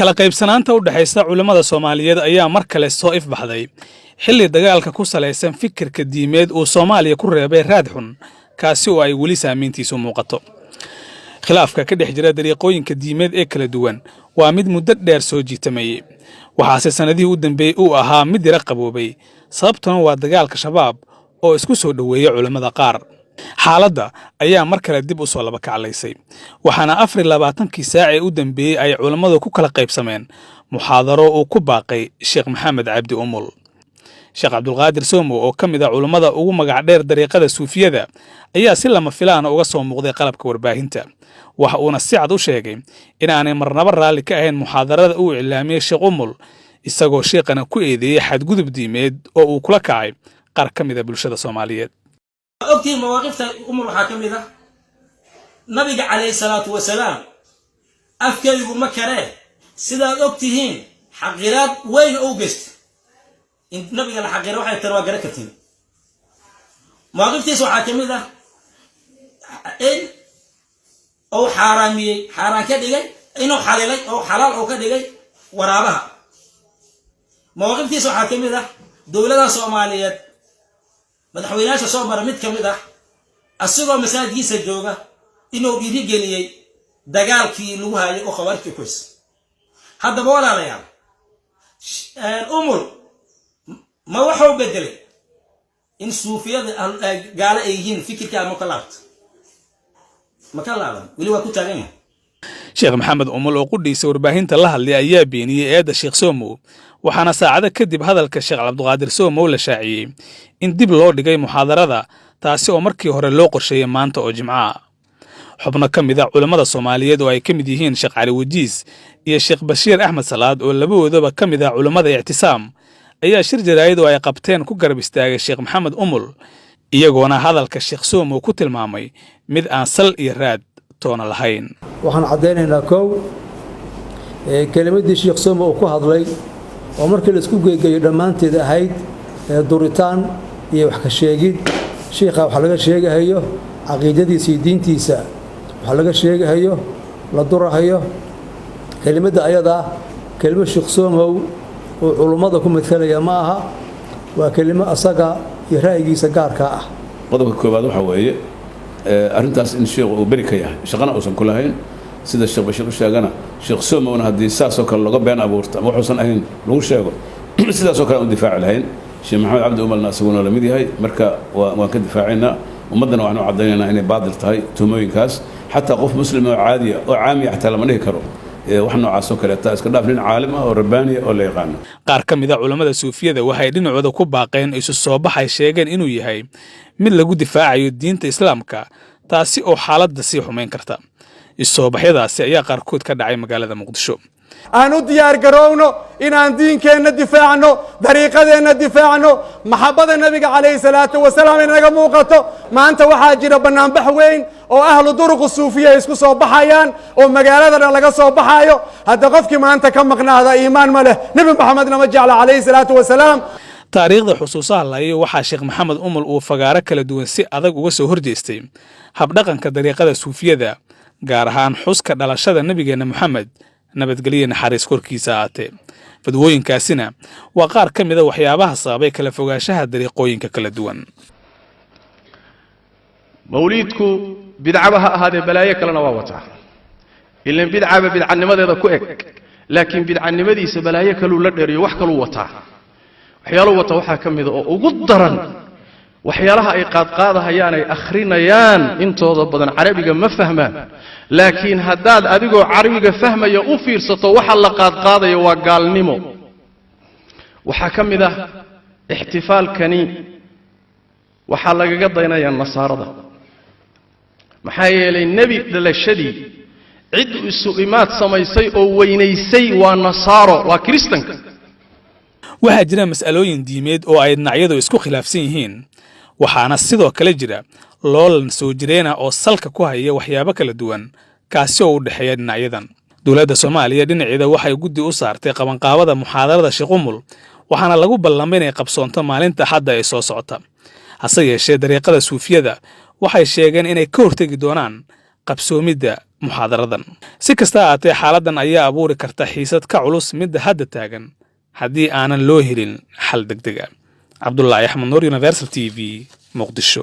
kala qaybsanaanta u dhaxaysa culimada Soomaaliyeed ayaa mar kale soo ifbaxday xilli dagaalka ku salaysan fikirka diimeed uu Soomaaliya ku reebay raad xun kaasi oo ay weli saameyntiisu muuqato. khilaafka ka dhex jira dariiqooyinka diimeed ee kala duwan waa mid muddo dheer soo jiitamay waxaase sanadihii u dambeeyay uu ahaa mid yara qaboobay sababtuna waa dagaalka shabaab oo isku soo dhaweeyay culimada qaar. xaaladda ayaa mar kale dib u soo laba kaclaysay waxaana 24kii saac ee u dambeeyay ay culimadu ku kala qaybsameen muxaadaro uu ku baaqay Sheekh Maxamed Cabdi Umul. Sheekh Abdulqaadir Soomo oo ka mid ah culimada ugu magac dheer dariiqada suufiyada ayaa si lama filaan uga soo muuqday qalabka warbaahinta waxa uuna si cad u sheegay in aanay marnaba raalli ka ahayn muxaadarada uu ilaamiyay Sheekh Umul isagoo sheekana ku eedeeyay xadgudub diimeed oo uu kula kacay qaar ka mid ah bulshada Soomaaliyeed. أوكي مواقف أمور حاكمة نبي عليه الصلاة والسلام أفكار مكره سيدا أوكتين حقيرات وين أوجست نبي على حقيرة واحد ترى جركتين مواقف تسوى حاكمة إن أو حرامي حرام كده إنه حلال أو حلال أو كده ورابها مواقف تسوى حاكمة دولة الصومالية madaxweynaha Soomaaliya mid kamid ah asagoo masaajidkiisa jooga inuu dhiirigeliyay dagaalkii lagu hayay oo khawaarkii kuys hadda walaalayaal umur ma waxuu bedelay in suufiyada gaala ay yihiin fikirka ma kala wali waa ku taagan Sheekh Maxamed Umul oo qudhiisa warbaahinta la hadlay ayaa beeniyay eeda Sheekh Soomo waxaana saacada kadib hadalka Sheekh Abdulqaadir Soomo la shaaciyay in dib loo dhigay muxaadarada taasi oo markii hore loo qorsheeyay maanta oo Jimcaha. xubno ka mid ah culimada Soomaaliyeed oo ay ka mid yihiin Sheekh Cali Wajiis iyo Sheekh Bashiir Axmed Salaad oo labadoodaba ka mid ah culimada Ictisaam ayaa shir jaraa'id oo ay qabteen ku garab istaagay Sheekh Maxamed Umul iyagoona hadalka Sheekh Soomo ku tilmaamay mid aan sal iyo raad toona lahayn. waxaan cadeynaynaa koow kelimadii Sheekh Soomo oo ku hadlay oo markii la isku geegayo dhamaanteed ahayd duritaan iyo wax ka sheegid sheekha waxa laga sheegayo aqoontiisa iyo diintiisa waxa laga sheegayo la durahayo kelimada ayada kelimo Sheekh Soomo oo culimada ku midkalaya ma aha waa kelimo asaga iyo ra'yigiisa gaarka ah. qodobka koobaad waxa weeye arintaas in sheekhu uu bari ka yahay shaqana uusan ku lahayn sida Sheekh Bashiir u sheegana Sheekh Soomo haddii saasoo kale laga been abuurta ama wuxuusan ahayn lagu sheego sidaasoo kale u difaac lahayn Sheekh Maxamed Cabdi Umul asaguna la mid yahay marka waan ka difaacayna ummadana waxaan u cadeynaynaa inay baadil tahay tumooyinkaas xataa qof muslim oo caadi ah oo caami ah lama dhihi karo wax noocaas oo kale taa iska dhaafin caalim ah oo rabbaani oo la yaqaan. qaar ka mid ah culimada suufiyada waxay dhinacooda ku baaqeen isu soo baxay sheegeen inuu yahay mid lagu difaacayo diinta islaamka taasi oo xaaladda si xumeyn karta. isoo baxyadaasi ayaa qaarkood ka dhacay magaalada Muqdisho. aanu diyaar garowno inaan diinkeena difaacno dariiqadeena difaacno maxabada nabiga kaleey salaatu wasalaam inaga muuqato maanta waxa jira banaanbax weyn oo ahlu duruq suufiya isku soo baxayaan oo magaalada laga soo baxayo hadda qofkii maanta ka maqnaada iimaan ma leh nabi maxamed nama jecla kaleey salaatu wasalaam. taariikhda xusuusaha lahayo waxaa Sheekh Maxamed Umul uu fagaaro kala duwan si adag uga soo horjeestay habdhaqanka dariiqada suufiyada gaar ahaan xuska dhalashada nabigeena Maxamed nabadgelyo naxariis korkiisa aatee fadwooyinkaasina waa qaar ka mid ah waxyaabaha sababay kala fogaanshaha dariiqooyinka kala duwan. mawliidku bidcaba ha ahaadee balaayo kalena waa wataa ilaan bidcaba bidcanimadeeda ku eg laakiin bidcanimadiisa balaayo kaluu la dheeriyo wax kaluu wataa waxyaaluhu wata waxaa ka mid ah oo ugu daran waxyaalaha ay qaadqaadahayaan ay akhrinayaan intooda badan carabiga ma fahmaan laakiin haddaad adigoo carabiga fahmaya u fiirsato waxa la qaadqaadayo waa gaalnimo. waxaa ka mid ah ixtifaalkani waxaa lagaga daynayaa nasaarada maxaa yeelay nebi dhalashadii cid isu imaad samaysay oo weynaysay waa nasaaro waa kiristanka. waxaa jira mas'alooyin diimeed oo ay dhinacyadu isku khilaafsan yihiin waxaana sidoo kale jira loolan soo jireena oo salka ku haya waxyaabo kala duwan kaasi oo u dhaxeeya dhinacyadan. dowladda Soomaaliya dhinaceeda waxay guddi u saartay qabanqaabada muxaadarada Sheekh Umul waxaana lagu ballamay inay qabsoonto maalinta Axadda ee soo socota. hase yeeshee dariiqada suufiyada waxay sheegeen inay ka hortagi doonaan qabsoomidda muxaadaradan. Si kasta ahaatee xaaladdan ayaa abuuri karta xiisad ka culus midda hadda taagan haddii aanan loo helin xal degdeg ah. Cabdullaahi Axmed Nuur, Universal TV, Muqdisho.